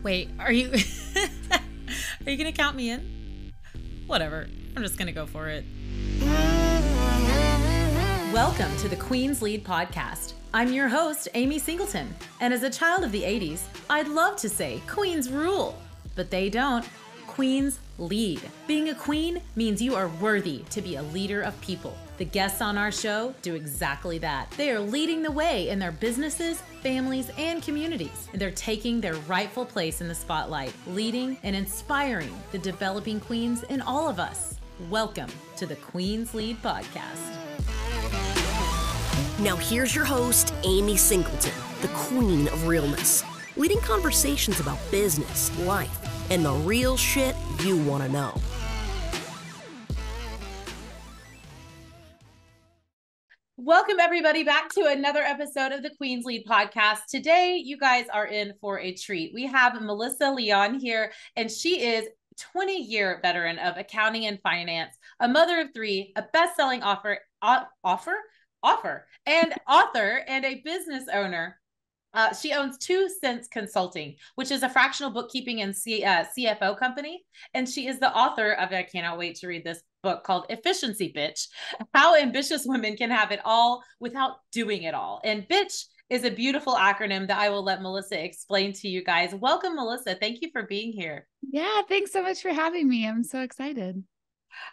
Wait, are you are you gonna count me in? Whatever. I'm just gonna go for it. Welcome to the Queen's Lead podcast. I'm your host, Amy Singleton, and as a child of the 80s, I'd love to say queens rule, but they don't. Queens lead. Being a queen means you are worthy to be a leader of people. The guests on our show do exactly that. They are leading the way in their businesses, families, and communities. And they're taking their rightful place in the spotlight, leading and inspiring the developing queens in all of us. Welcome to the Queen's Lead podcast. Now here's your host, Amy Singleton, the queen of realness, leading conversations about business, life, and the real shit you want to know. Welcome everybody back to another episode of the Queen's Lead podcast. Today, you guys are in for a treat. We have Melissa Leon here, and she is 20-year veteran of accounting and finance, a mother of three, a best-selling author, and a business owner. She owns 2 Cents Consulting, which is a fractional bookkeeping and CFO company. And she is the author of, I cannot wait to read this book called B.I.T.C.H, How Ambitious Women Can Have It All Without Doing It All. And B.I.T.C.H is a beautiful acronym that I will let Melissa explain to you guys. Welcome, Melissa. Thank you for being here. Yeah, thanks so much for having me. I'm so excited.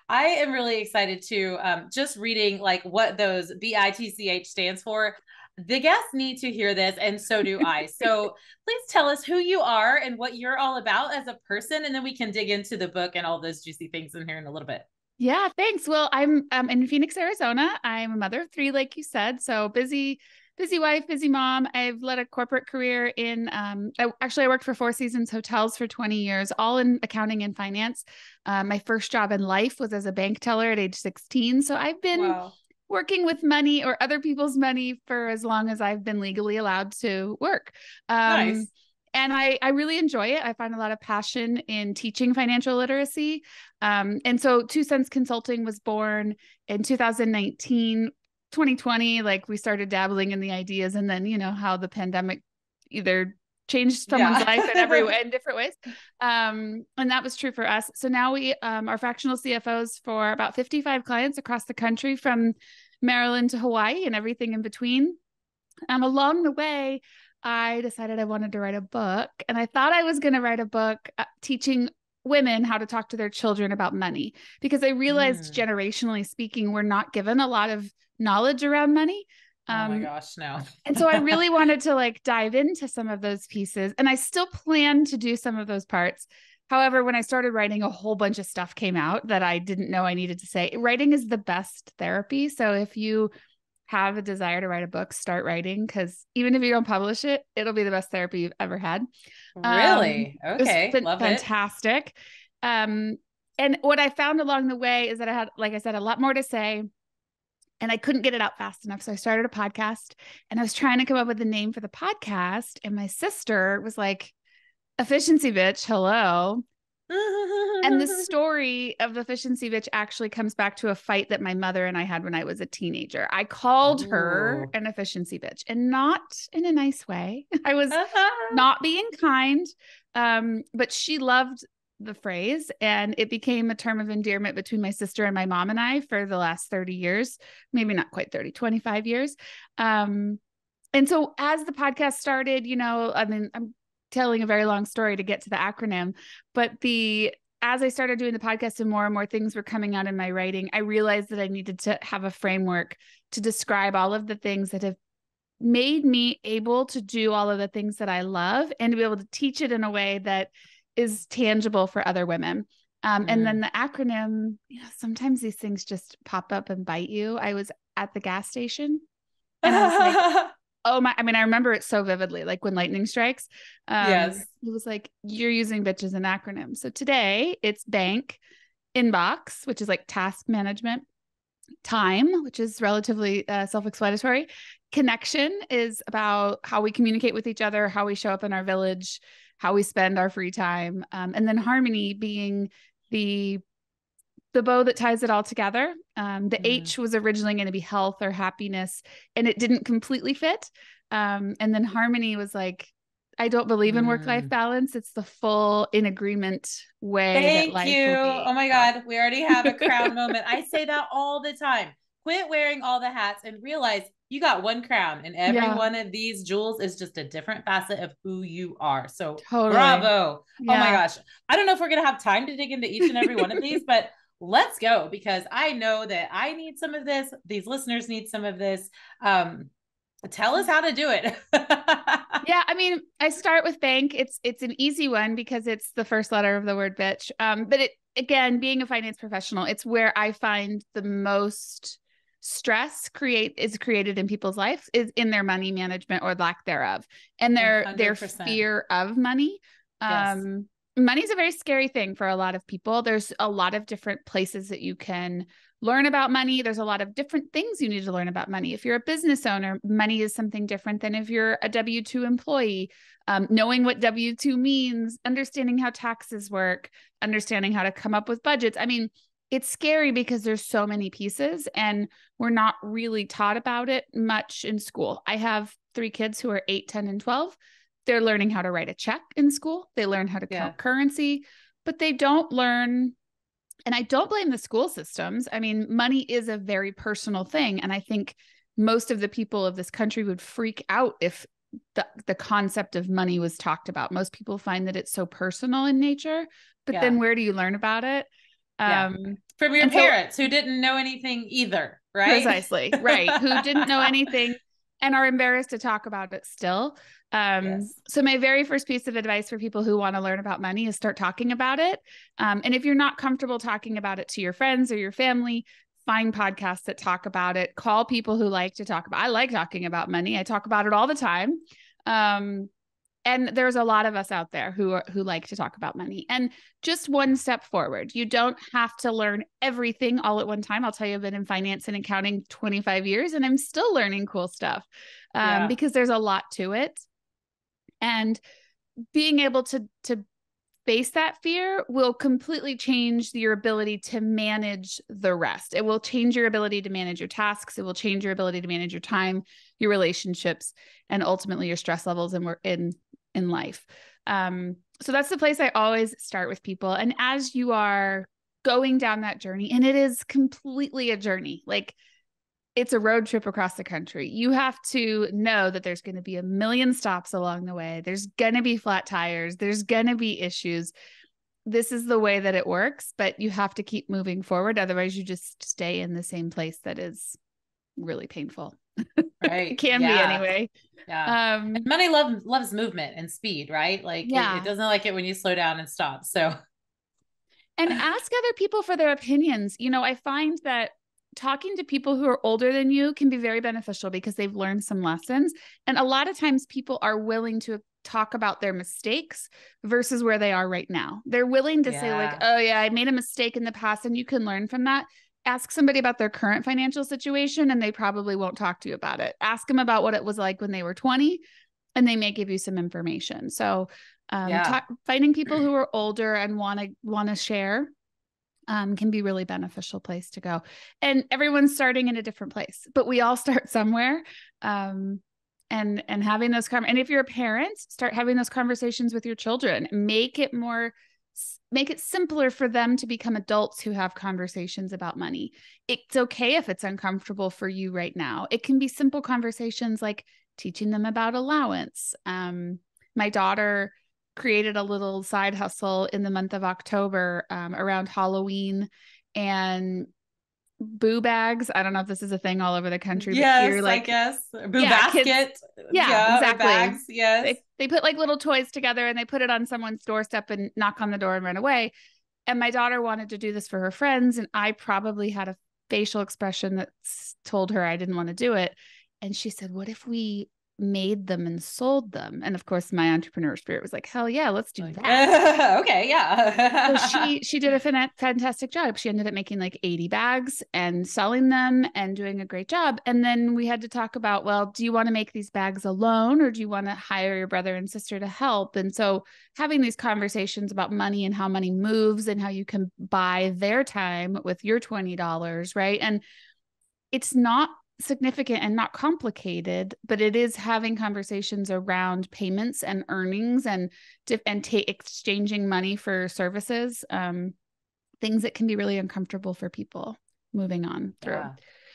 I am really excited too. Just reading like what those B.I.T.C.H stands for. The guests need to hear this, and so do I. So please tell us who you are and what you're all about as a person, and then we can dig into the book and all those juicy things in here in a little bit. Yeah, thanks. Well, I'm in Phoenix, Arizona. I'm a mother of 3, like you said. So busy wife, busy mom. I've led a corporate career in, I worked for Four Seasons Hotels for 20 years, all in accounting and finance. My first job in life was as a bank teller at age 16. So I've been working with money or other people's money for as long as I've been legally allowed to work. Nice. And I really enjoy it. I find a lot of passion in teaching financial literacy. And so 2 Cents Consulting was born in 2019, 2020, like we started dabbling in the ideas, and then, you know, how the pandemic either changed someone's life in different ways. And that was true for us. So now we are fractional CFOs for about 55 clients across the country, from Maryland to Hawaii and everything in between. Along the way, I decided I wanted to write a book, and I thought I was going to write a book teaching women how to talk to their children about money, because I realized generationally speaking, we're not given a lot of knowledge around money. Oh my gosh, no. And so I really wanted to like dive into some of those pieces, and I still plan to do some of those parts. However, when I started writing, a whole bunch of stuff came out that I didn't know I needed to say. Writing is the best therapy. So if you have a desire to write a book, start writing, because even if you don't publish it, it'll be the best therapy you've ever had. Really? Okay. Love fantastic. And what I found along the way is that I had, like I said, a lot more to say, and I couldn't get it out fast enough. So I started a podcast, and I was trying to come up with a name for the podcast. And my sister was like, "Efficiency bitch, hello." And the story of the Efficiency bitch actually comes back to a fight that my mother and I had when I was a teenager. I called her an efficiency bitch, and not in a nice way. I was not being kind, but she loved the phrase, and it became a term of endearment between my sister and my mom and I for the last 30 years, maybe not quite 30, 25 years. And so as the podcast started, you know, I mean, I'm telling a very long story to get to the acronym, but as I started doing the podcast and more things were coming out in my writing, I realized that I needed to have a framework to describe all of the things that have made me able to do all of the things that I love, and to be able to teach it in a way that is tangible for other women. And then the acronym, you know, sometimes these things just pop up and bite you. I was at the gas station, and I was like, oh my, I mean, I remember it so vividly, like when lightning strikes. Yes. It was like, you're using bitch as an acronym. So today it's bank, inbox, which is like task management, time, which is relatively self-explanatory. Connection is about how we communicate with each other, how we show up in our village, how we spend our free time. And then harmony being the bow that ties it all together. The H was originally going to be health or happiness, and it didn't completely fit. And then harmony was like I don't believe in work-life balance. It's the full in agreement way that Thank life you. will be. Oh my God. We already have a crown moment. I say that all the time. Quit wearing all the hats and realize you got one crown, and every one of these jewels is just a different facet of who you are. So bravo. Oh my gosh. I don't know if we're going to have time to dig into each and every one of these, but let's go, because I know that I need some of this. These listeners need some of this. Tell us how to do it. Yeah, I mean, I start with bank. It's an easy one because it's the first letter of the word bitch. But it, again, being a finance professional, it's where I find the most stress is created in people's lives is in their money management or lack thereof, and their 100%. fear of money. Yes. Money's a very scary thing for a lot of people. There's a lot of different places that you can learn about money. There's a lot of different things you need to learn about money. If you're a business owner, money is something different than if you're a W-2 employee. Knowing what W-2 means, understanding how taxes work, understanding how to come up with budgets. I mean, it's scary because there's so many pieces and we're not really taught about it much in school. I have 3 kids who are 8, 10, and 12. They're learning how to write a check in school. They learn how to count currency, but they don't learn. And I don't blame the school systems. I mean, money is a very personal thing. And I think most of the people of this country would freak out if the concept of money was talked about. Most people find that it's so personal in nature, but then where do you learn about it? From your parents who didn't know anything either, right? Precisely, right. Who didn't know anything and are embarrassed to talk about it still. So my very first piece of advice for people who want to learn about money is start talking about it. And if you're not comfortable talking about it to your friends or your family, find podcasts that talk about it. Call people who like to talk about. I like talking about money. I talk about it all the time. And there's a lot of us out there who like to talk about money. And just one step forward. You don't have to learn everything all at one time. I'll tell you, I've been in finance and accounting 25 years and I'm still learning cool stuff because there's a lot to it. And being able to face that fear will completely change your ability to manage the rest. It will change your ability to manage your tasks. It will change your ability to manage your time, your relationships, and ultimately your stress levels in life. So that's the place I always start with people. And as you are going down that journey, and it is completely a journey, like it's a road trip across the country. You have to know that there's going to be a million stops along the way. There's going to be flat tires. There's going to be issues. This is the way that it works, but you have to keep moving forward. Otherwise you just stay in the same place that is really painful. Right. It can be anyway. Yeah. Money loves movement and speed, right? Like it doesn't like it when you slow down and stop. So, and ask other people for their opinions. You know, I find that talking to people who are older than you can be very beneficial because they've learned some lessons. And a lot of times people are willing to talk about their mistakes versus where they are right now. They're willing to say like, oh yeah, I made a mistake in the past and you can learn from that. Ask somebody about their current financial situation and they probably won't talk to you about it. Ask them about what it was like when they were 20 and they may give you some information. So finding people who are older and want to share can be really beneficial place to go. And everyone's starting in a different place, but we all start somewhere. And having those and if you're a parent, start having those conversations with your children. Make it simpler for them to become adults who have conversations about money. It's okay if it's uncomfortable for you right now. It can be simple conversations like teaching them about allowance. My daughter created a little side hustle in the month of October around Halloween and boo bags. I don't know if this is a thing all over the country, but here, like, I guess boo basket. Kids, exactly. Bags, yes. They put like little toys together and they put it on someone's doorstep and knock on the door and run away. And my daughter wanted to do this for her friends. And I probably had a facial expression that told her I didn't want to do it. And she said, what if we made them and sold them? And of course my entrepreneur spirit was like, hell yeah, let's do that. Okay. Yeah. So she did a fantastic job. She ended up making like 80 bags and selling them and doing a great job. And then we had to talk about, well, do you want to make these bags alone or do you want to hire your brother and sister to help? And so having these conversations about money and how money moves and how you can buy their time with your $20, right? And it's not significant and not complicated, but it is having conversations around payments and earnings and exchanging money for services, things that can be really uncomfortable for people moving on through.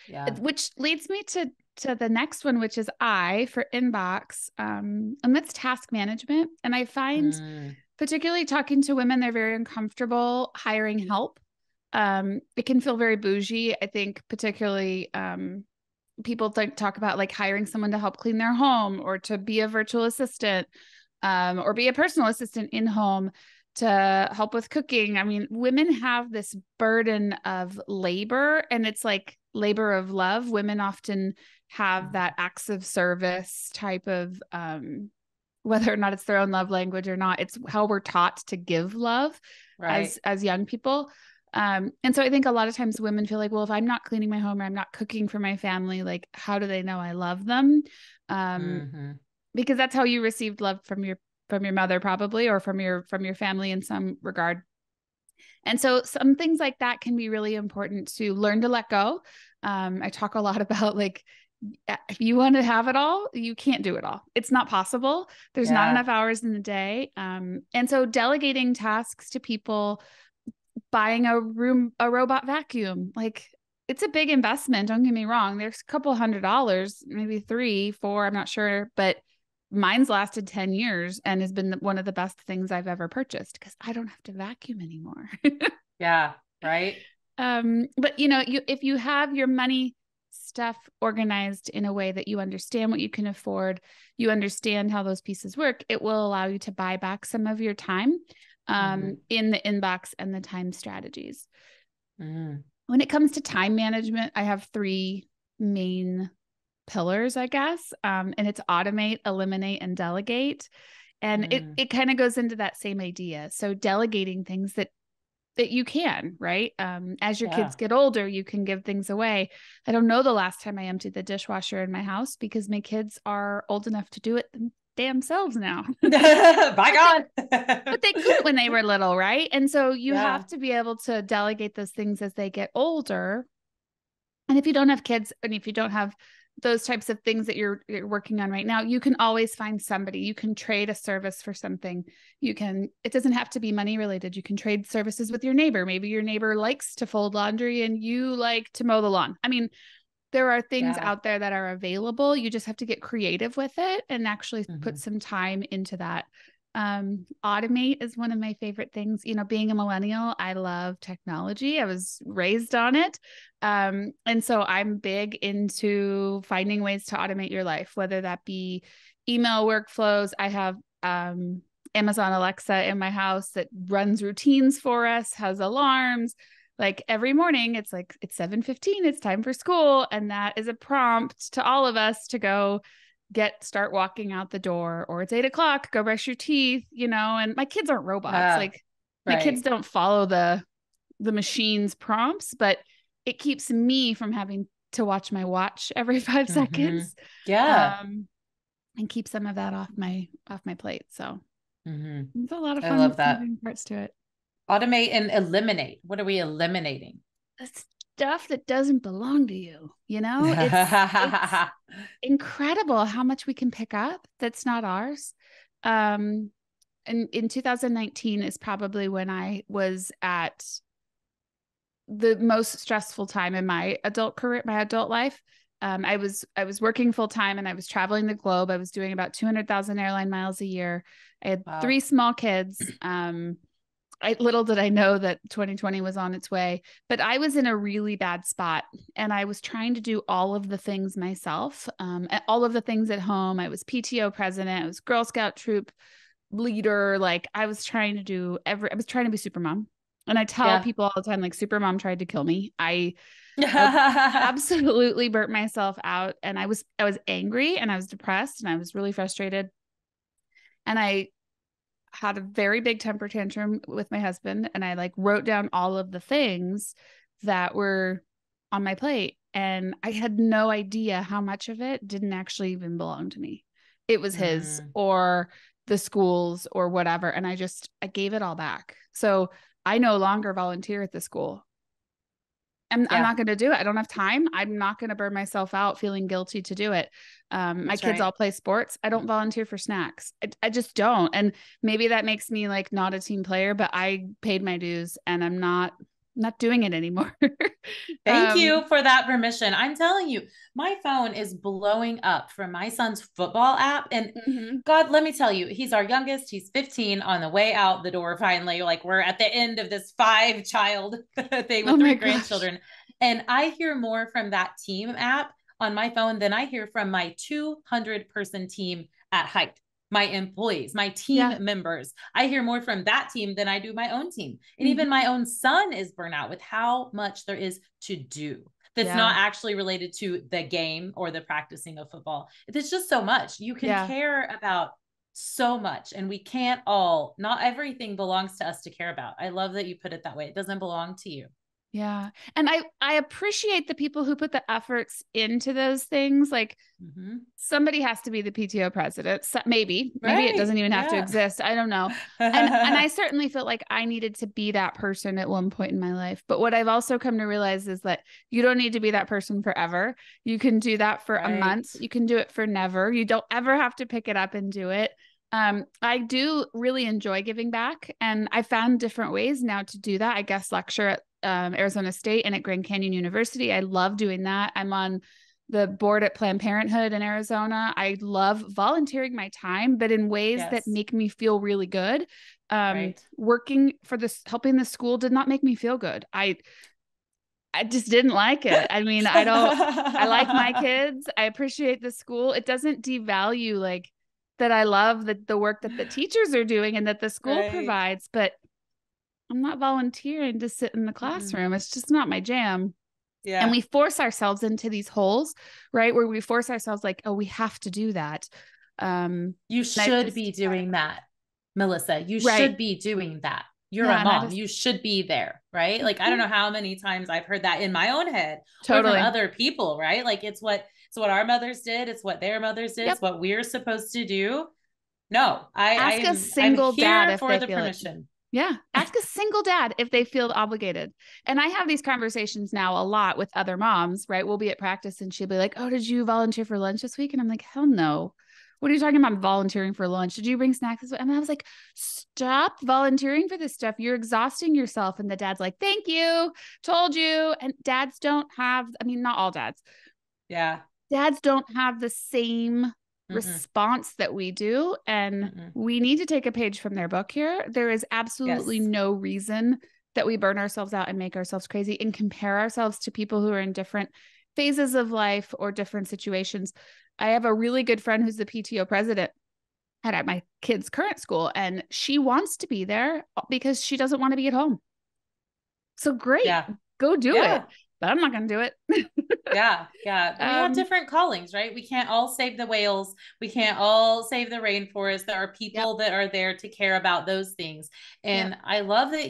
Yeah. Which leads me to the next one, which is I for inbox, and that's task management. And I find, particularly talking to women, they're very uncomfortable hiring help. It can feel very bougie. I think particularly people talk about like hiring someone to help clean their home or to be a virtual assistant, or be a personal assistant in home to help with cooking. I mean, women have this burden of labor, and it's like labor of love. Women often have that acts of service type of, whether or not it's their own love language or not, it's how we're taught to give love as young people. And so I think a lot of times women feel like, well, if I'm not cleaning my home or I'm not cooking for my family, like, how do they know I love them? Because that's how you received love from your mother, probably, or from your family in some regard. And so some things like that can be really important to learn to let go. I talk a lot about, like, if you want to have it all, you can't do it all. It's not possible. There's not enough hours in the day. And so delegating tasks to people, buying a robot vacuum, like, it's a big investment. Don't get me wrong. There's a couple $100, maybe 3, 4, I'm not sure, but mine's lasted 10 years and has been one of the best things I've ever purchased because I don't have to vacuum anymore. Yeah. Right. But if you have your money stuff organized in a way that you understand what you can afford, you understand how those pieces work, it will allow you to buy back some of your time, in the inbox and the time strategies. When it comes to time management, I have 3 main pillars, I guess. And it's automate, eliminate, and delegate. And it kind of goes into that same idea. So delegating things that you can, right? As your kids get older, you can give things away. I don't know the last time I emptied the dishwasher in my house because my kids are old enough to do it damn selves now. By God. But they couldn't when they were little, right? And so you have to be able to delegate those things as they get older. And if you don't have kids, and if you don't have those types of things that you're working on right now, you can always find somebody. You can trade a service for something. It doesn't have to be money related. You can trade services with your neighbor. Maybe your neighbor likes to fold laundry and you like to mow the lawn. I mean, there are things out there that are available. You just have to get creative with it and actually put some time into that. Automate is one of my favorite things. Being a millennial, I love technology. I was raised on it. And so I'm big into finding ways to automate your life, whether that be email workflows. I have Amazon Alexa in my house that runs routines for us, has alarms. Like every morning, it's like, it's 7:15, it's time for school. And that is a prompt to all of us to go start walking out the door, or it's 8:00, go brush your teeth, and my kids aren't robots. My kids don't follow the machine's prompts, but it keeps me from having to watch my watch every 5 seconds. And keep some of that off my plate. So it's a lot of fun. I love that. Parts to it. Automate and eliminate. What are we eliminating? The stuff that doesn't belong to you. It's incredible how much we can pick up that's not ours. And in 2019 is probably when I was at the most stressful time in my adult career, my adult life. I was working full time and I was traveling the globe. I was doing about 200,000 airline miles a year. I had 3 small kids. Little did I know that 2020 was on its way, but I was in a really bad spot and I was trying to do all of the things myself, all of the things at home. I was PTO president. I was Girl Scout troop leader. Like I was trying to I was trying to be super mom. And I tell people all the time, like, super mom tried to kill me. I absolutely burnt myself out. And I was angry and I was depressed and I was really frustrated. And I had a very big temper tantrum with my husband. And I wrote down all of the things that were on my plate. And I had no idea how much of it didn't actually even belong to me. It was his or the schools or whatever. And I gave it all back. So I no longer volunteer at the school. I'm not going to do it. I don't have time. I'm not going to burn myself out feeling guilty to do it. My kids all play sports. I don't volunteer for snacks. I just don't. And maybe that makes me like not a team player, but I paid my dues and I'm not doing it anymore. Thank you for that permission. I'm telling you, my phone is blowing up from my son's football app. And God, let me tell you, he's our youngest. He's 15 on the way out the door. Finally, like we're at the end of this 5-child thing with 3 grandchildren. And I hear more from that team app on my phone than I hear from my 200-person team at Height. My employees, my team members. I hear more from that team than I do my own team. And even my own son is burnt out with how much there is to do. That's not actually related to the game or the practicing of football. It's just so much. You can care about so much, and we can't all, not everything belongs to us to care about. I love that you put it that way. It doesn't belong to you. Yeah. And I appreciate the people who put the efforts into those things. Like somebody has to be the PTO president. So maybe it doesn't even have to exist. I don't know. And I certainly felt like I needed to be that person at one point in my life. But what I've also come to realize is that you don't need to be that person forever. You can do that for a month. You can do it for never. You don't ever have to pick it up and do it. I do really enjoy giving back, and I found different ways now to do that. I guest lecture at Arizona State and at Grand Canyon University. I love doing that. I'm on the board at Planned Parenthood in Arizona. I love volunteering my time, but in ways that make me feel really good. Working for helping the school did not make me feel good. I just didn't like it. I mean, I like my kids. I appreciate the school. It doesn't devalue like that. I love the work that the teachers are doing and that the school provides, but I'm not volunteering to sit in the classroom. It's just not my jam. Yeah. And we force ourselves into these holes, right? Where we force ourselves like, oh, we have to do that. You should be doing that, Melissa. You should be doing that. You're a mom. You should be there, right? Like, I don't know how many times I've heard that in my own head or from other people, right? Like it's what our mothers did. It's what their mothers did. It's what we're supposed to do. No, I'm here for the permission. Yeah. Ask a single dad if they feel obligated. And I have these conversations now a lot with other moms, right? We'll be at practice and she'll be like, oh, did you volunteer for lunch this week? And I'm like, hell no. What are you talking about volunteering for lunch? Did you bring snacks this week? And I was like, stop volunteering for this stuff. You're exhausting yourself. And the dad's like, thank you. Told you. And dads don't have, I mean, not all dads. Yeah. Dads don't have the same response that we do. And we need to take a page from their book here. There is absolutely no reason that we burn ourselves out and make ourselves crazy and compare ourselves to people who are in different phases of life or different situations. I have a really good friend who's the PTO president at my kid's current school, and she wants to be there because she doesn't want to be at home. So great, go do it. But I'm not going to do it. Yeah. We have different callings, right? We can't all save the whales. We can't all save the rainforest. There are people that are there to care about those things. And I love that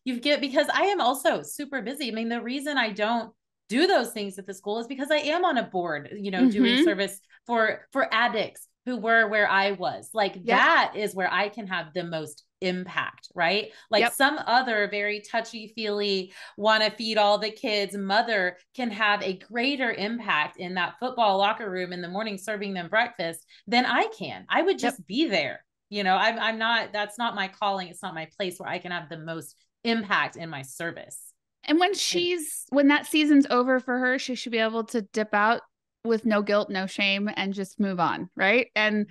because I am also super busy. I mean, the reason I don't do those things at the school is because I am on a board, doing service for addicts who were where I was. Like that is where I can have the most impact, right? Like some other very touchy-feely, want to feed all the kids mother can have a greater impact in that football locker room in the morning serving them breakfast than I can. I would just be there. I'm not, that's not my calling. It's not my place where I can have the most impact in my service. And when that season's over for her, she should be able to dip out with no guilt, no shame, and just move on. Right. And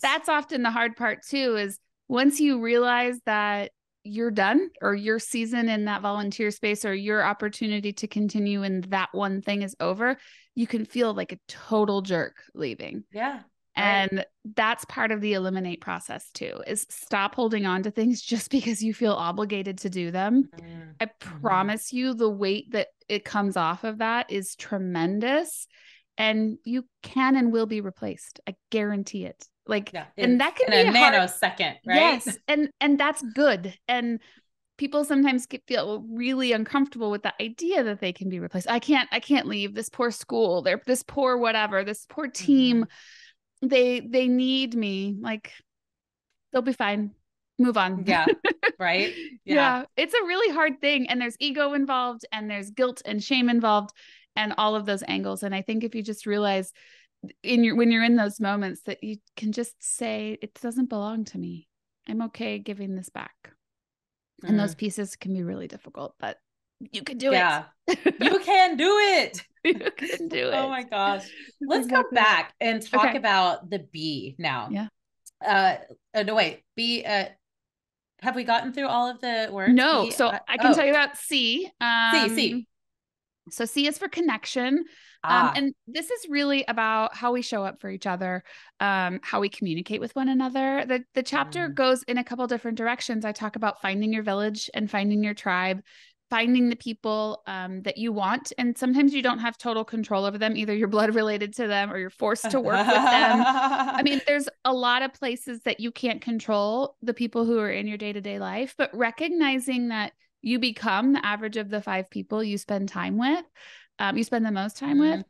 that's often the hard part too, is once you realize that you're done or your season in that volunteer space or your opportunity to continue in that one thing is over, you can feel like a total jerk leaving. Yeah. And that's part of the eliminate process too, is stop holding on to things just because you feel obligated to do them. I promise you the weight that it comes off of that is tremendous, and you can and will be replaced. I guarantee it. And that can be a nanosecond, right? Yes. And that's good. And people sometimes feel really uncomfortable with the idea that they can be replaced. I can't leave this poor school. They're this poor, whatever, this poor team. They need me. Like, they'll be fine. move on. Yeah. Right. Yeah. It's a really hard thing. And there's ego involved, and there's guilt and shame involved, and all of those angles. And I think if you just realize when you're in those moments that you can just say, it doesn't belong to me. I'm okay giving this back. And those pieces can be really difficult, but you can do it. You can do it. You can do it. Oh my gosh. Let's go back and talk about the B now. Yeah. No, wait. B, have we gotten through all of the words? No. B, So I can tell you about C. C. So C is for connection. And this is really about how we show up for each other, how we communicate with one another. The chapter goes in a couple different directions. I talk about finding your village and finding your tribe, finding the people that you want. And sometimes you don't have total control over them. Either you're blood related to them or you're forced to work with them. I mean, there's a lot of places that you can't control the people who are in your day-to-day life, but recognizing that you become the average of the 5 people you spend time with. You spend the most time with,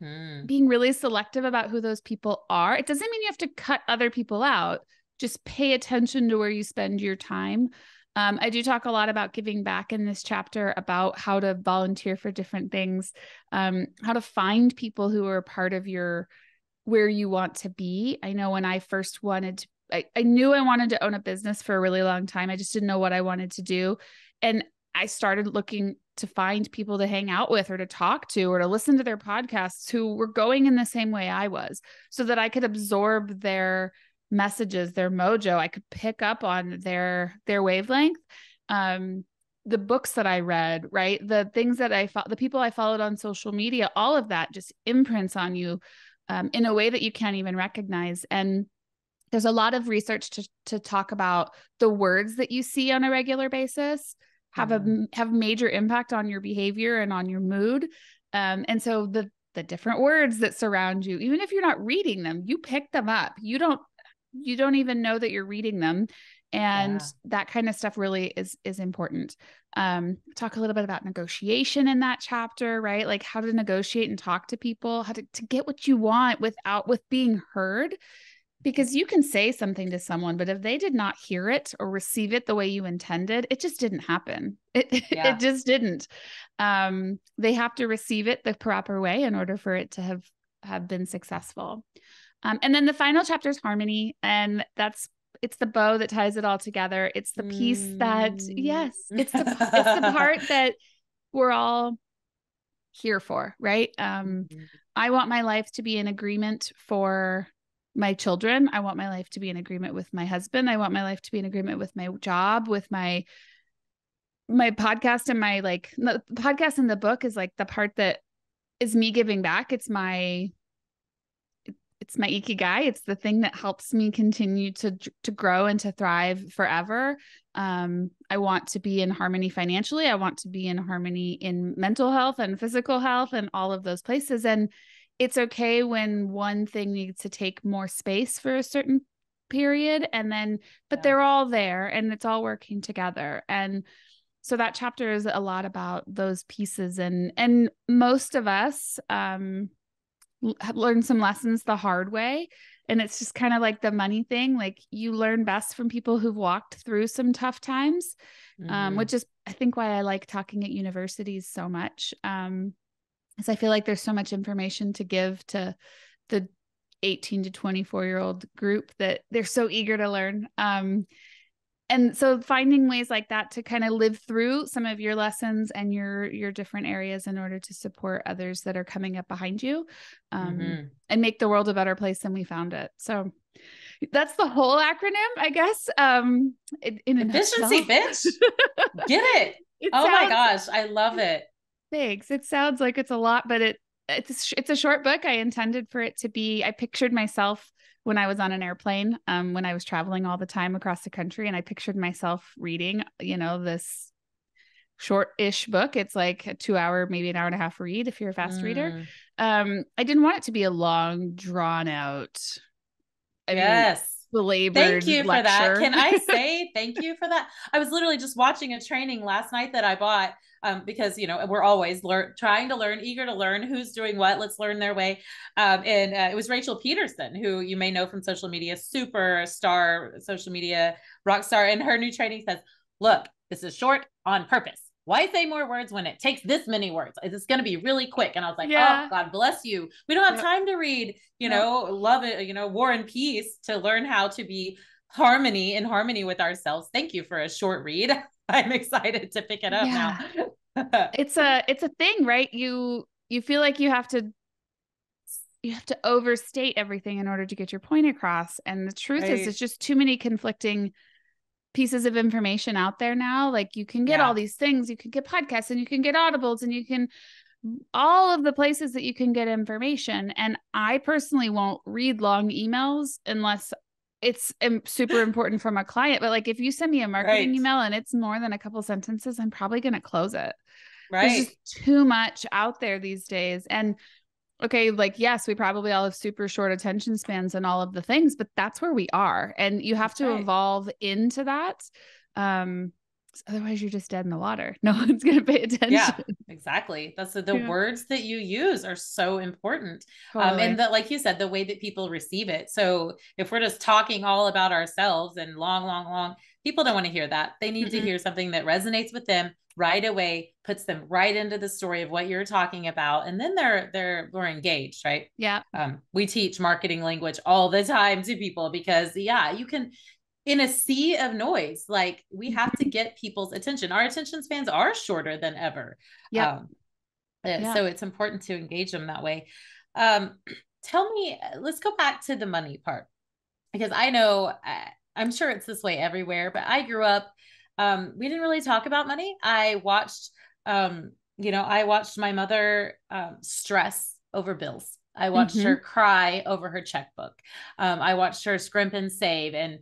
being really selective about who those people are. It doesn't mean you have to cut other people out. Just pay attention to where you spend your time. I do talk a lot about giving back in this chapter, about how to volunteer for different things, how to find people who are part of where you want to be. I know when I first I knew I wanted to own a business for a really long time. I just didn't know what I wanted to do. And I started looking to find people to hang out with or to talk to or to listen to their podcasts who were going in the same way I was, so that I could absorb their messages, their mojo. I could pick up on their wavelength. The books that I read, right? The things that the people I followed on social media, all of that just imprints on you in a way that you can't even recognize. And there's a lot of research to talk about the words that you see on a regular basis have major impact on your behavior and on your mood. And so the different words that surround you, even if you're not reading them, you pick them up. You don't even know that you're reading them. And that kind of stuff really is important. Talk a little bit about negotiation in that chapter, right? Like how to negotiate and talk to people, how to get what you want with being heard. Because you can say something to someone, but if they did not hear it or receive it the way you intended, it just didn't happen. It just didn't. They have to receive it the proper way in order for it to have been successful. And then the final chapter is harmony. And it's the bow that ties it all together. It's the piece that, it's the part that we're all here for, right? I want my life to be in agreement for my children. I want my life to be in agreement with my husband. I want my life to be in agreement with my job, with my podcast, and the podcast and the book is like the part that is me giving back. It's my ikigai. It's the thing that helps me continue to grow and to thrive forever. I want to be in harmony financially. I want to be in harmony in mental health and physical health and all of those places. And it's okay when one thing needs to take more space for a certain period, but they're all there and it's all working together. And so that chapter is a lot about those pieces. And most of us learn some lessons the hard way. And it's just kind of like the money thing. Like you learn best from people who've walked through some tough times, which is, I think, why I like talking at universities so much. Because I feel like there's so much information to give to the 18 to 24-year-old group that they're so eager to learn. And so finding ways like that to kind of live through some of your lessons and your different areas in order to support others that are coming up behind you, and make the world a better place than we found it. So that's the whole acronym, I guess. In Efficiency, bitch. Get it. My gosh. I love it. Thanks. It sounds like it's a lot, but it's a short book. I intended for it to be, I pictured myself when I was on an airplane, when I was traveling all the time across the country, and I pictured myself reading, this short-ish book. It's like a 2-hour, maybe an hour and a half read if you're a fast reader. I didn't want it to be a long, drawn out, belabored Thank you lecture. For that. Can I say thank you for that? I was literally just watching a training last night that I bought because, we're always trying to learn, eager to learn who's doing what. Let's learn their way. And it was Rachel Peterson, who you may know from social media, superstar, social media rock star. And her new training says, look, this is short on purpose. Why say more words when it takes this many words? It's going to be really quick. And I was like, oh, God bless you. We don't have time to read, love it, War and Peace, to learn how to be in harmony with ourselves. Thank you for a short read. I'm excited to pick it up now. It's a thing, right? You feel like you have to overstate everything in order to get your point across. And the truth is, it's just too many conflicting pieces of information out there now. Like, you can get all these things, you can get podcasts, and you can get audibles, and you can all of the places that you can get information. And I personally won't read long emails unless it's super important from a client. But like, if you send me a marketing email and it's more than a couple sentences, I'm probably going to close it. There's just too much out there these days. And okay, like, yes, we probably all have super short attention spans and all of the things, but that's where we are. And you have to evolve into that. Otherwise you're just dead in the water. No one's going to pay attention. Yeah, exactly. That's the words that you use are so important. Totally. And like you said, the way that people receive it. So if we're just talking all about ourselves and long, people don't want to hear that. They need to hear something that resonates with them right away, puts them right into the story of what you're talking about. And then they're more engaged, right? Yeah. We teach marketing language all the time to people because you can, in a sea of noise, like, we have to get people's attention. Our attention spans are shorter than ever. So it's important to engage them that way. Tell me, let's go back to the money part, because I know, I'm sure it's this way everywhere, but I grew up, we didn't really talk about money. I watched my mother stress over bills. I watched her cry over her checkbook. I watched her scrimp and save and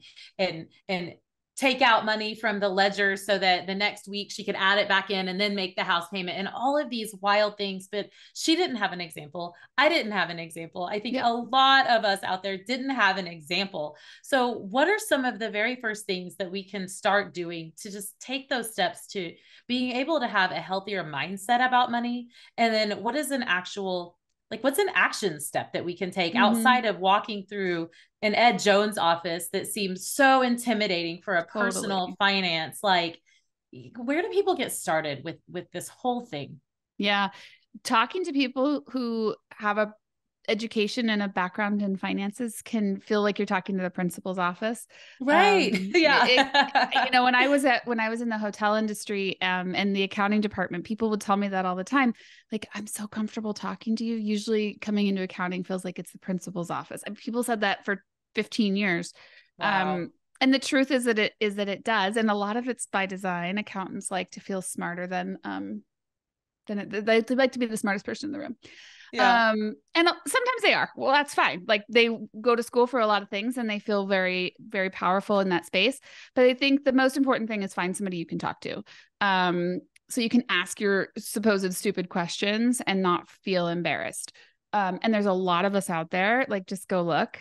take out money from the ledger so that the next week she could add it back in and then make the house payment and all of these wild things. But she didn't have an example. I didn't have an example. I think a lot of us out there didn't have an example. So what are some of the very first things that we can start doing to just take those steps to being able to have a healthier mindset about money? And then what's an action step that we can take outside of walking through an Ed Jones office that seems so intimidating for a personal finance? Like, where do people get started with this whole thing? Yeah. Talking to people who have a education and a background in finances can feel like you're talking to the principal's office. Right. When I was in the hotel industry, and the accounting department, people would tell me that all the time. Like, I'm so comfortable talking to you. Usually coming into accounting feels like it's the principal's office. And people said that for 15 years. Wow. And the truth is that it does. And a lot of it's by design. Accountants like to feel smarter than they like to be the smartest person in the room. Yeah. And sometimes they are. Well, that's fine. Like, they go to school for a lot of things and they feel very, very powerful in that space. But I think the most important thing is find somebody you can talk to. So you can ask your supposed stupid questions and not feel embarrassed. And there's a lot of us out there. Like, just go look.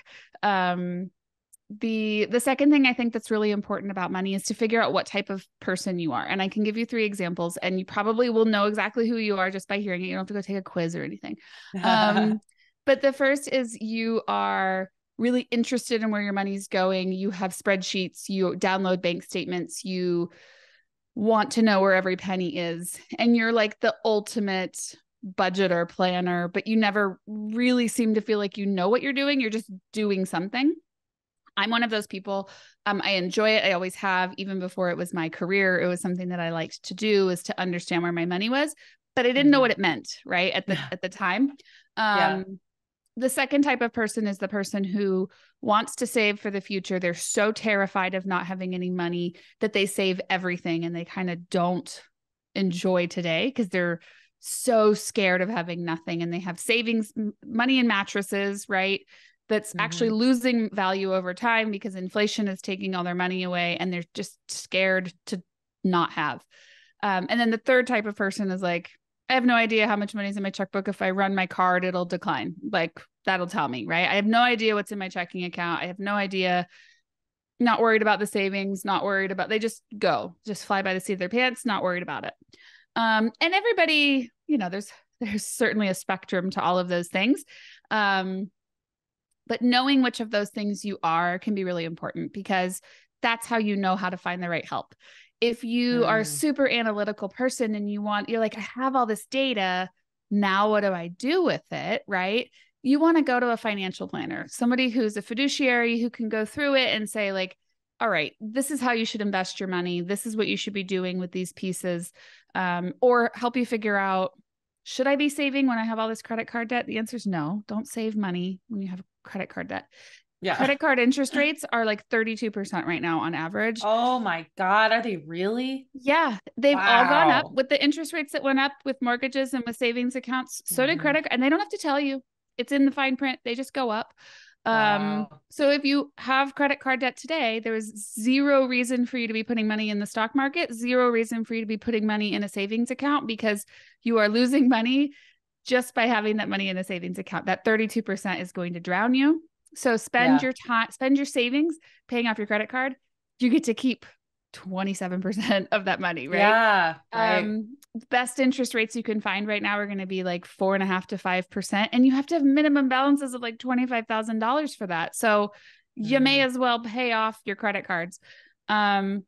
The second thing I think that's really important about money is to figure out what type of person you are. And I can give you 3 examples, and you probably will know exactly who you are just by hearing it. You don't have to go take a quiz or anything. But the first is, you are really interested in where your money's going. You have spreadsheets, you download bank statements, you want to know where every penny is. And you're like the ultimate budgeter planner, but you never really seem to feel like you know what you're doing. You're just doing something. I'm one of those people. I enjoy it. I always have, even before it was my career. It was something that I liked to do, is to understand where my money was, but I didn't know what it meant, right? At the time. The second type of person is the person who wants to save for the future. They're so terrified of not having any money that they save everything, and they kind of don't enjoy today because they're so scared of having nothing. And they have savings money in mattresses, right? That's actually losing value over time because inflation is taking all their money away, and they're just scared to not have. And then the third type of person is like, I have no idea how much money's in my checkbook. If I run my card, it'll decline. Like, that'll tell me, right? I have no idea what's in my checking account. I have no idea. Not worried about the savings, not worried about, they just fly by the seat of their pants, not worried about it. And everybody, there's certainly a spectrum to all of those things. But knowing which of those things you are can be really important, because that's how you know how to find the right help. If you are a super analytical person and you're like, I have all this data, now what do I do with it? Right? You want to go to a financial planner, somebody who's a fiduciary who can go through it and say, like, all right, this is how you should invest your money. This is what you should be doing with these pieces, or help you figure out, should I be saving when I have all this credit card debt? The answer is no. Don't save money when you have credit card debt. Yeah. Credit card interest rates are like 32% right now on average. Oh my God. Are they really? Yeah. They've all gone up with the interest rates that went up with mortgages and with savings accounts. So did credit. And they don't have to tell you. It's in the fine print. They just go up. So if you have credit card debt today, there is zero reason for you to be putting money in the stock market, zero reason for you to be putting money in a savings account, because you are losing money just by having that money in a savings account. That 32% is going to drown you. So spend your time, spend your savings paying off your credit card. You get to keep 27% of that money, right? Yeah. Right. Best interest rates you can find right now are going to be like 4.5% to 5%. And you have to have minimum balances of like $25,000 for that. So you may as well pay off your credit cards. When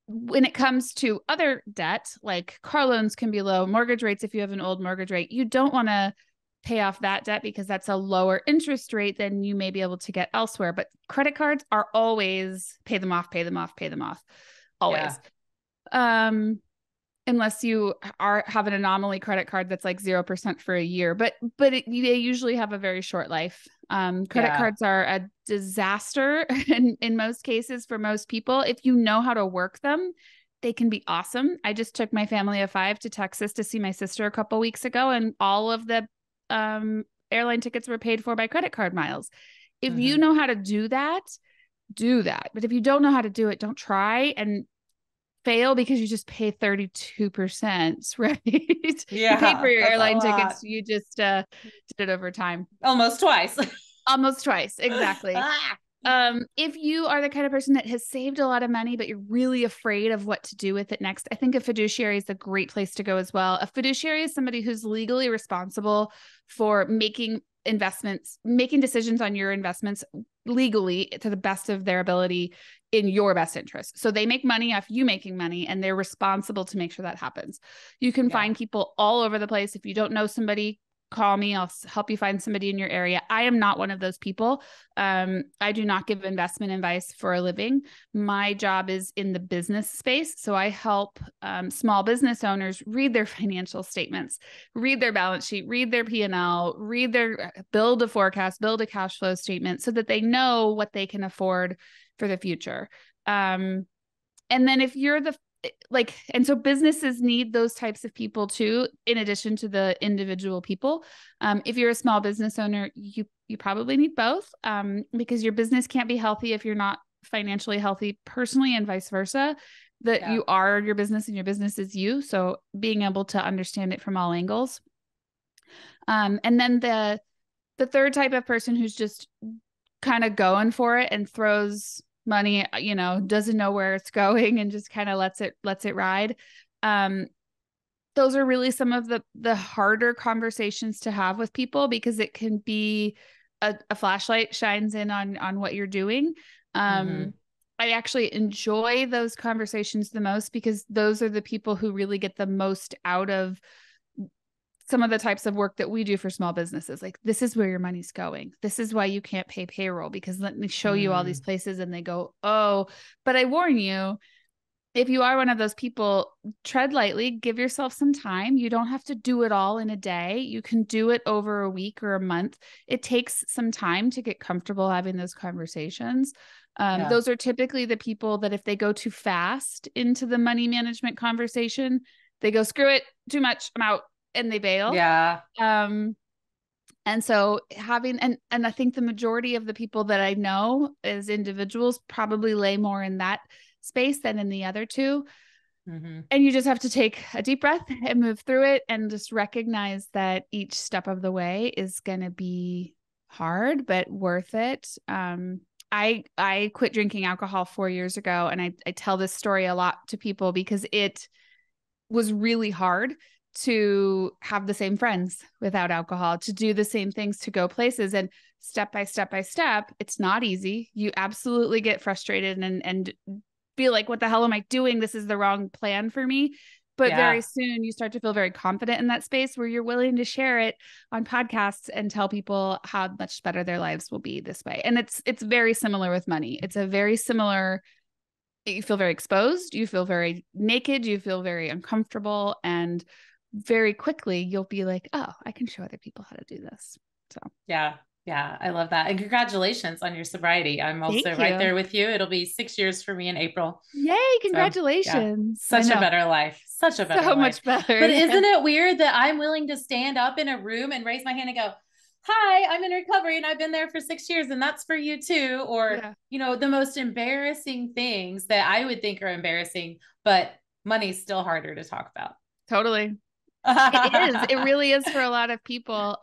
it comes to other debt, like car loans can be low, mortgage rates, if you have an old mortgage rate, you don't want to pay off that debt because that's a lower interest rate than you may be able to get elsewhere. But credit cards are always pay them off, always. Yeah. Unless you have an anomaly credit card that's like 0% for a year, but they usually have a very short life. Credit cards are a disaster in most cases for most people. If you know how to work them, they can be awesome. I just took my family of 5 to Texas to see my sister a couple weeks ago, and all of the airline tickets were paid for by credit card miles. If you know how to do that, do that. But if you don't know how to do it, don't try and fail because you just pay 32%, right? Yeah, you paid for your airline tickets. You just did it over time. Almost twice. Almost twice. Exactly. If you are the kind of person that has saved a lot of money, but you're really afraid of what to do with it next, I think a fiduciary is a great place to go as well. A fiduciary is somebody who's legally responsible for making investments, making decisions on your investments legally to the best of their ability in your best interest. So they make money off you making money, and they're responsible to make sure that happens. You can find people all over the place. If you don't know somebody, call me. I'll help you find somebody in your area. I am not one of those people. I do not give investment advice for a living. My job is in the business space. So I help small business owners read their financial statements, read their balance sheet, read their P&L, build a forecast, build a cash flow statement so that they know what they can afford for the future. And then if you're and so businesses need those types of people too, in addition to the individual people. If you're a small business owner, you probably need both, because your business can't be healthy if you're not financially healthy personally, and vice versa. You are your business and your business is you. So being able to understand it from all angles. And then the third type of person who's just kind of going for it and throws money, doesn't know where it's going and just kind of lets it ride. Those are really some of the harder conversations to have with people, because it can be a flashlight shines in on what you're doing. I actually enjoy those conversations the most, because those are the people who really get the most out of some of the types of work that we do for small businesses. Like, this is where your money's going. This is why you can't pay payroll, because let me show you all these places. And they go, oh, but I warn you, if you are one of those people, tread lightly, give yourself some time. You don't have to do it all in a day. You can do it over a week or a month. It takes some time to get comfortable having those conversations. Those are typically the people that if they go too fast into the money management conversation, they go, screw it, too much, I'm out. And they bail. Yeah. And so and I think the majority of the people that I know as individuals probably lay more in that space than in the other two. And you just have to take a deep breath and move through it, and just recognize that each step of the way is going to be hard, but worth it. I quit drinking alcohol 4 years ago, and I tell this story a lot to people because it was really hard to have the same friends without alcohol, to do the same things, to go places. And step by step by step, it's not easy. You absolutely get frustrated and feel like, what the hell am I doing? This is the wrong plan for me. But very soon you start to feel very confident in that space where you're willing to share it on podcasts and tell people how much better their lives will be this way. And it's very similar with money. It's a very similar, you feel very exposed, you feel very naked, you feel very uncomfortable, and very quickly you'll be like, oh, I can show other people how to do this. So yeah, I love that. And congratulations on your sobriety. I'm also right there with you. It'll be 6 years for me in April. Yay, congratulations. So, such a better life. Such a better life. So much better. But isn't it weird that I'm willing to stand up in a room and raise my hand and go, hi, I'm in recovery and I've been there for 6 years and that's for you too. Or, the most embarrassing things that I would think are embarrassing, but money's still harder to talk about. Totally. It is. It really is for a lot of people.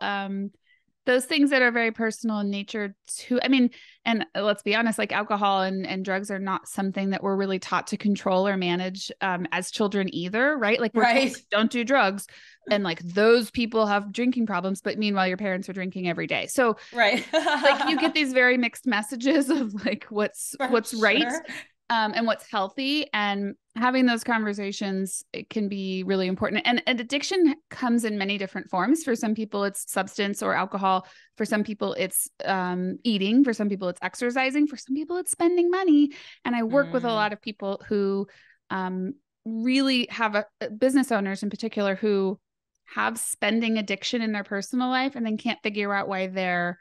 Those things that are very personal in nature too. I mean, and let's be honest, like alcohol and drugs are not something that we're really taught to control or manage as children either, right? Like we're told, don't do drugs. And like those people have drinking problems, but meanwhile your parents are drinking every day. So like you get these very mixed messages of like what's right. And what's healthy, and having those conversations, it can be really important. And addiction comes in many different forms. For some people, it's substance or alcohol. For some people, it's eating. For some people, it's exercising. For some people, it's spending money. And I work with a lot of people who really have business owners in particular who have spending addiction in their personal life and then can't figure out why their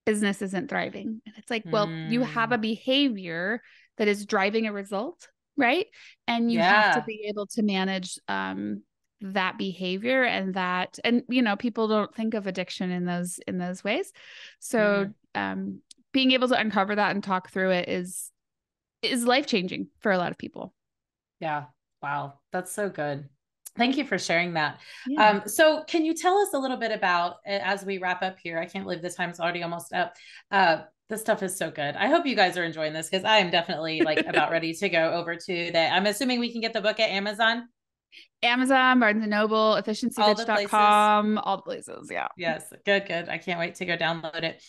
business isn't thriving. And it's like, well, you have a behavior that is driving a result, right? And you have to be able to manage that behavior and that, and people don't think of addiction in those ways. So being able to uncover that and talk through it is life-changing for a lot of people. Yeah. Wow. That's so good. Thank you for sharing that. Yeah. So can you tell us a little bit about, as we wrap up here, I can't believe the time's already almost up. This stuff is so good. I hope you guys are enjoying this because I am definitely like about ready to go over to that. I'm assuming we can get the book at Amazon, Barnes & Noble, efficiencyBitch.com, all the places. Yeah. Yes. Good. I can't wait to go download it.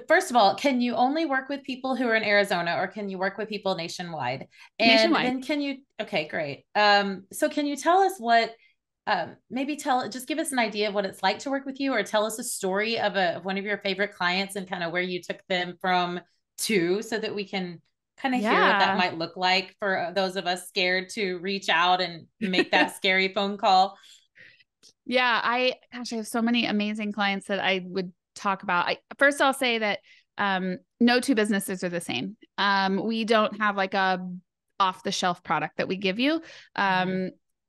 First of all, can you only work with people who are in Arizona or can you work with people nationwide? And then okay, great. So can you tell us what, just give us an idea of what it's like to work with you, or tell us a story of one of your favorite clients and kind of where you took them from to, so that we can kind of hear what that might look like for those of us scared to reach out and make that scary phone call. Yeah, I have so many amazing clients that I would talk about. First, I'll say that no two businesses are the same. We don't have like a off-the-shelf product that we give you.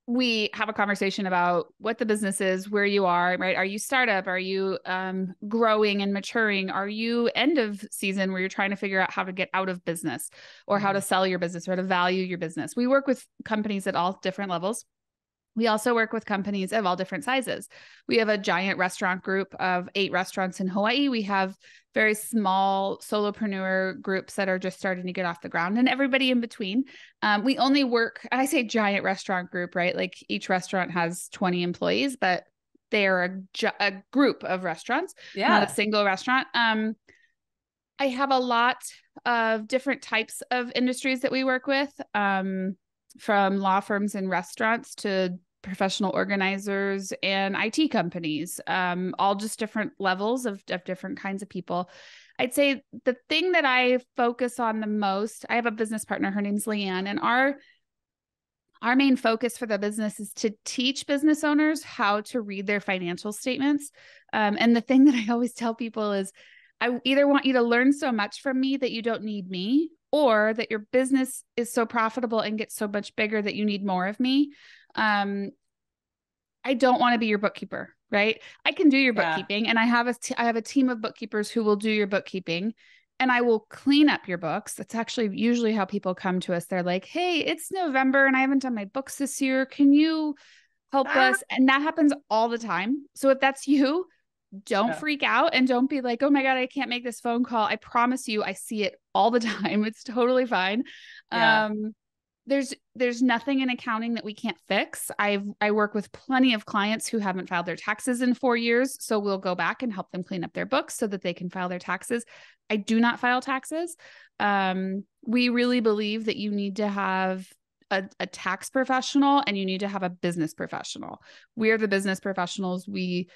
We have a conversation about what the business is, where you are, right? Are you startup? Are you growing and maturing? Are you end of season where you're trying to figure out how to get out of business, or how to sell your business, or to value your business? We work with companies at all different levels. We also work with companies of all different sizes. We have a giant restaurant group of 8 restaurants in Hawaii. We have very small solopreneur groups that are just starting to get off the ground, and everybody in between. We only work, I say giant restaurant group, right? Like each restaurant has 20 employees, but they are a group of restaurants, not a single restaurant. I have a lot of different types of industries that we work with. From law firms and restaurants to professional organizers and IT companies, all just different levels of different kinds of people. I'd say the thing that I focus on the most, I have a business partner, her name's Leanne, and our main focus for the business is to teach business owners how to read their financial statements. And the thing that I always tell people is, I either want you to learn so much from me that you don't need me, or that your business is so profitable and gets so much bigger that you need more of me. I don't want to be your bookkeeper, right? I can do your bookkeeping, and I have a team of bookkeepers who will do your bookkeeping, and I will clean up your books. That's actually usually how people come to us. They're like, hey, it's November and I haven't done my books this year. Can you help us? And that happens all the time. So if that's you, don't freak out and don't be like, oh my God, I can't make this phone call. I promise you, I see it all the time. It's totally fine. there's nothing in accounting that we can't fix. I work with plenty of clients who haven't filed their taxes in 4 years. So we'll go back and help them clean up their books so that they can file their taxes. I do not file taxes. We really believe that you need to have a tax professional and you need to have a business professional. We're the business professionals. We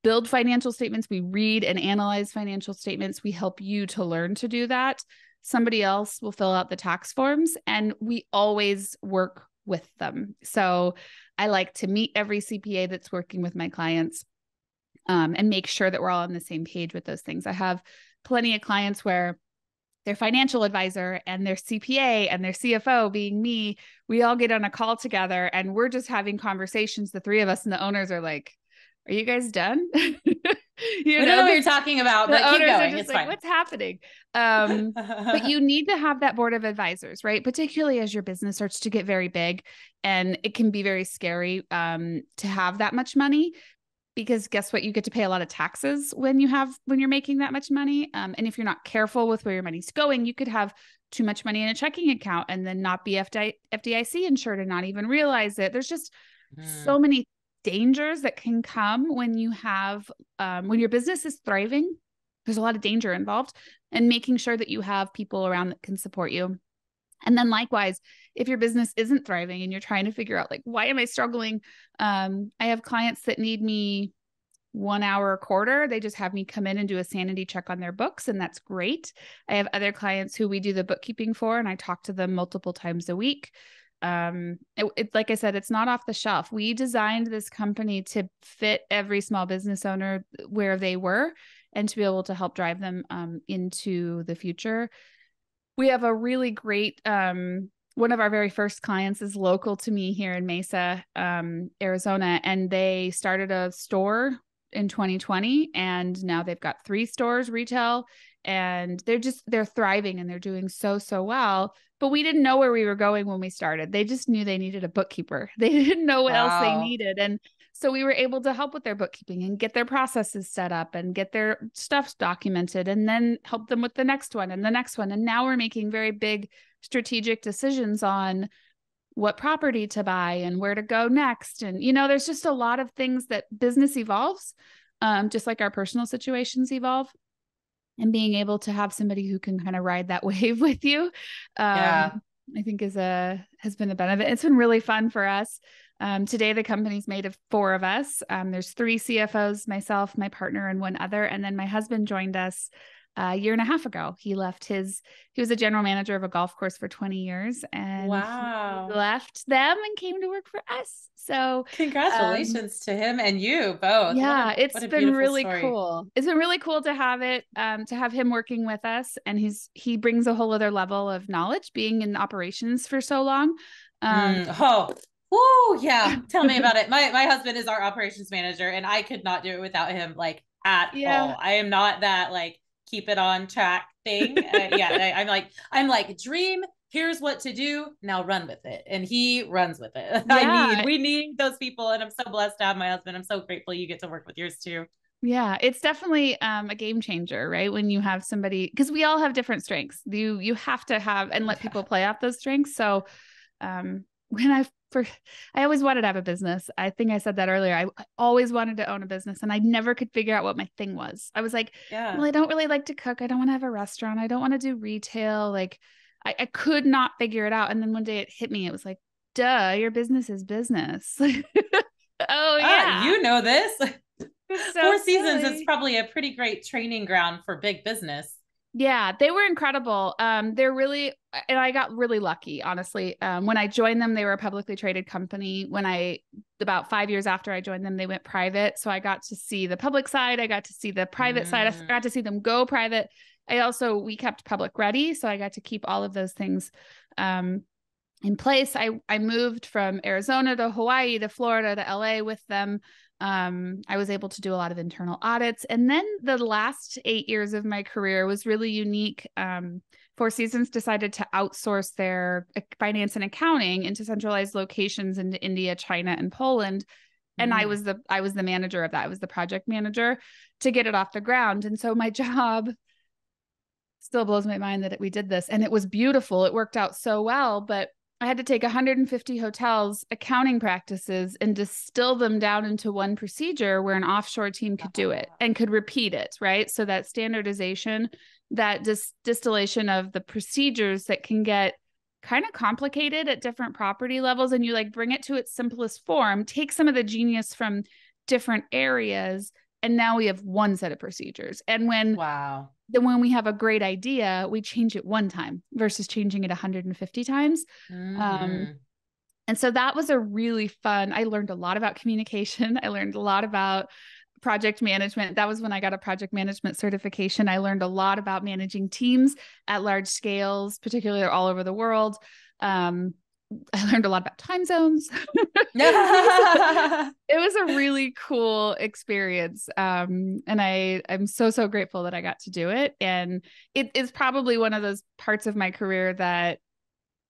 build financial statements. We read and analyze financial statements. We help you to learn to do that. Somebody else will fill out the tax forms, and we always work with them. So I like to meet every CPA that's working with my clients, and make sure that we're all on the same page with those things. I have plenty of clients where their financial advisor and their CPA and their CFO, being me, we all get on a call together and we're just having conversations. The three of us, and the owners are like, "Are you guys done?" We don't know what you're talking about, but keep going. It's like, fine. What's happening? But you need to have that board of advisors, right? Particularly as your business starts to get very big, and it can be very scary to have that much money, because guess what? You get to pay a lot of taxes when you're making that much money. And if you're not careful with where your money's going, you could have too much money in a checking account and then not be FDIC insured and not even realize it. There's just so many dangers that can come when you have when your business is thriving. There's a lot of danger involved, and making sure that you have people around that can support you. And then likewise, if your business isn't thriving and you're trying to figure out, like, why am I struggling? I have clients that need me 1 hour a quarter. They just have me come in and do a sanity check on their books, and that's great. I have other clients who we do the bookkeeping for, and I talk to them multiple times a week. Like I said, it's not off the shelf. We designed this company to fit every small business owner where they were, and to be able to help drive them into the future. We have a really great, one of our very first clients is local to me here in Mesa, Arizona, and they started a store in 2020, and now they've got 3 stores retail, and they're thriving and they're doing so well. But we didn't know where we were going when we started. They just knew they needed a bookkeeper. They didn't know what else they needed. And so we were able to help with their bookkeeping and get their processes set up and get their stuff documented, and then help them with the next one and the next one. And now we're making very big strategic decisions on what property to buy and where to go next. And, there's just a lot of things that business evolves, just like our personal situations evolve. And being able to have somebody who can kind of ride that wave with you, I think has been a benefit. It's been really fun for us. Today, the company's made of 4 of us. There's 3 CFOs, myself, my partner, and 1 other. And then my husband joined us a year and a half ago. He was a general manager of a golf course for 20 years, and he left them and came to work for us. So congratulations to him and you both. Yeah, it's been really story. cool. It's been really cool to have him working with us. And he brings a whole other level of knowledge, being in operations for so long. Yeah. Tell me about it. My husband is our operations manager, and I could not do it without him, like, at all. I am not that, like, keep it on track thing. I'm like, dream, here's what to do, now run with it. And he runs with it. We need those people. And I'm so blessed to have my husband. I'm so grateful you get to work with yours too. Yeah, it's definitely a game changer, right? When you have somebody, because we all have different strengths. You have to have and let people play off those strengths. So I always wanted to have a business. I think I said that earlier. I always wanted to own a business, and I never could figure out what my thing was. I was like, well, I don't really like to cook. I don't want to have a restaurant. I don't want to do retail. Like, I could not figure it out. And then one day it hit me. It was like, duh, your business is business. Oh yeah. You know this. So 4 Seasons is probably a pretty great training ground for big business. Yeah, they were incredible. They're really, and I got really lucky, honestly. When I joined them, they were a publicly traded company. About 5 years after I joined them, they went private. So I got to see the public side. I got to see the private side. I got to see them go private. We kept public ready. So I got to keep all of those things in place. I moved from Arizona to Hawaii to Florida to LA with them. I was able to do a lot of internal audits. And then the last 8 years of my career was really unique. 4 Seasons decided to outsource their finance and accounting into centralized locations into India, China, and Poland. And I was the manager of that. I was the project manager to get it off the ground. And so my job still blows my mind that we did this, and it was beautiful. It worked out so well, but I had to take 150 hotels' accounting practices and distill them down into one procedure where an offshore team could do it and could repeat it, right? So that standardization, that distillation of the procedures that can get kind of complicated at different property levels, and you like bring it to its simplest form, take some of the genius from different areas, and now we have one set of procedures. And when we have a great idea, we change it one time versus changing it 150 times. And so that was a really fun, I learned a lot about communication. I learned a lot about project management. That was when I got a project management certification. I learned a lot about managing teams at large scales, particularly all over the world. I learned a lot about time zones. It was a really cool experience. And I'm so grateful that I got to do it. And it is probably one of those parts of my career that,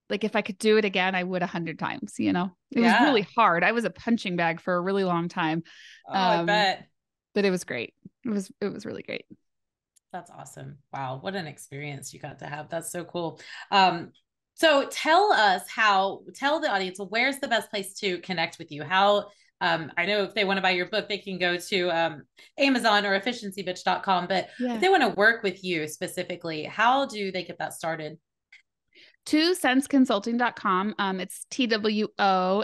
like, if I could do it again, I would 100 times, you know. It was really hard. I was a punching bag for a really long time. I bet. But it was great. It was really great. That's awesome. Wow. What an experience you got to have. That's so cool. So tell the audience, where's the best place to connect with you? How, I know if they want to buy your book, they can go to Amazon or efficiencyBitch.com, but if they want to work with you specifically, how do they get that started? 2centsconsulting.com. It's TWOSENSE.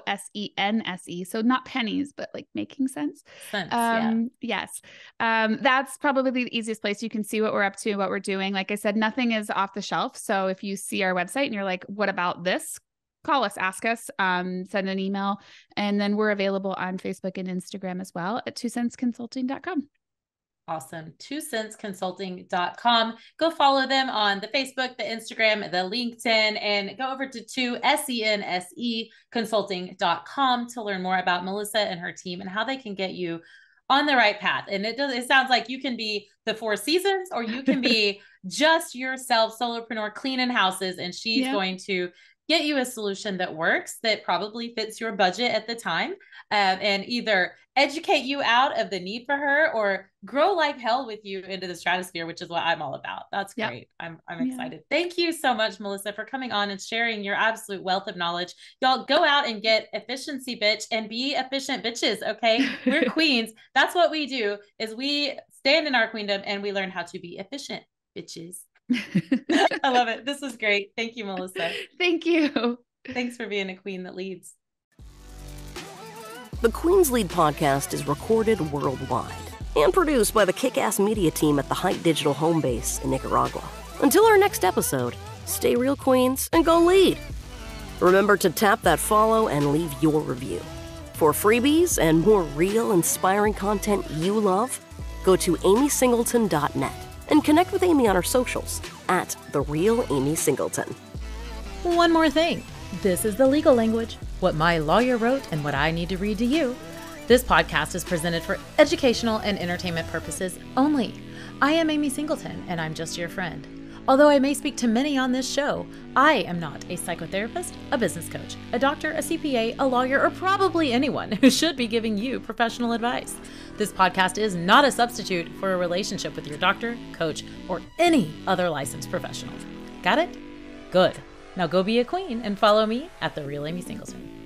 So not pennies, but like making sense. Yes. That's probably the easiest place. You can see what we're up to, what we're doing. Like I said, nothing is off the shelf. So if you see our website and you're like, what about this? Call us, ask us, send an email. And then we're available on Facebook and Instagram as well at 2centsconsulting.com. Awesome. 2centsconsulting.com. Go follow them on the Facebook, the Instagram, the LinkedIn, and go over to 2centsconsulting.com to learn more about Melissa and her team and how they can get you on the right path. And it sounds like you can be the Four Seasons, or you can be just yourself, solopreneur, cleaning houses, and she's going to get you a solution that works, that probably fits your budget at the time, and either educate you out of the need for her or grow like hell with you into the stratosphere, which is what I'm all about. That's great. I'm excited. Thank you so much, Melissa, for coming on and sharing your absolute wealth of knowledge. Y'all go out and get Efficiency Bitch and be efficient bitches. Okay. We're queens. That's what we do, is we stand in our queendom and we learn how to be efficient bitches. I love it. This was great. Thank you, Melissa. Thank you. Thanks for being a queen that leads. The Queens Lead podcast is recorded worldwide and produced by the kick-ass media team at the Height Digital home base in Nicaragua. Until our next episode, stay real, queens, and go lead. Remember to tap that follow and leave your review. For freebies and more real, inspiring content you love, go to amysingleton.net. and connect with Amy on our socials at The Real Amy Singleton. One more thing. This is the legal language, what my lawyer wrote and what I need to read to you. This podcast is presented for educational and entertainment purposes only. I am Amy Singleton, and I'm just your friend. Although I may speak to many on this show, I am not a psychotherapist, a business coach, a doctor, a CPA, a lawyer, or probably anyone who should be giving you professional advice. This podcast is not a substitute for a relationship with your doctor, coach, or any other licensed professional. Got it? Good. Now go be a queen and follow me at The Real Amy Singleton.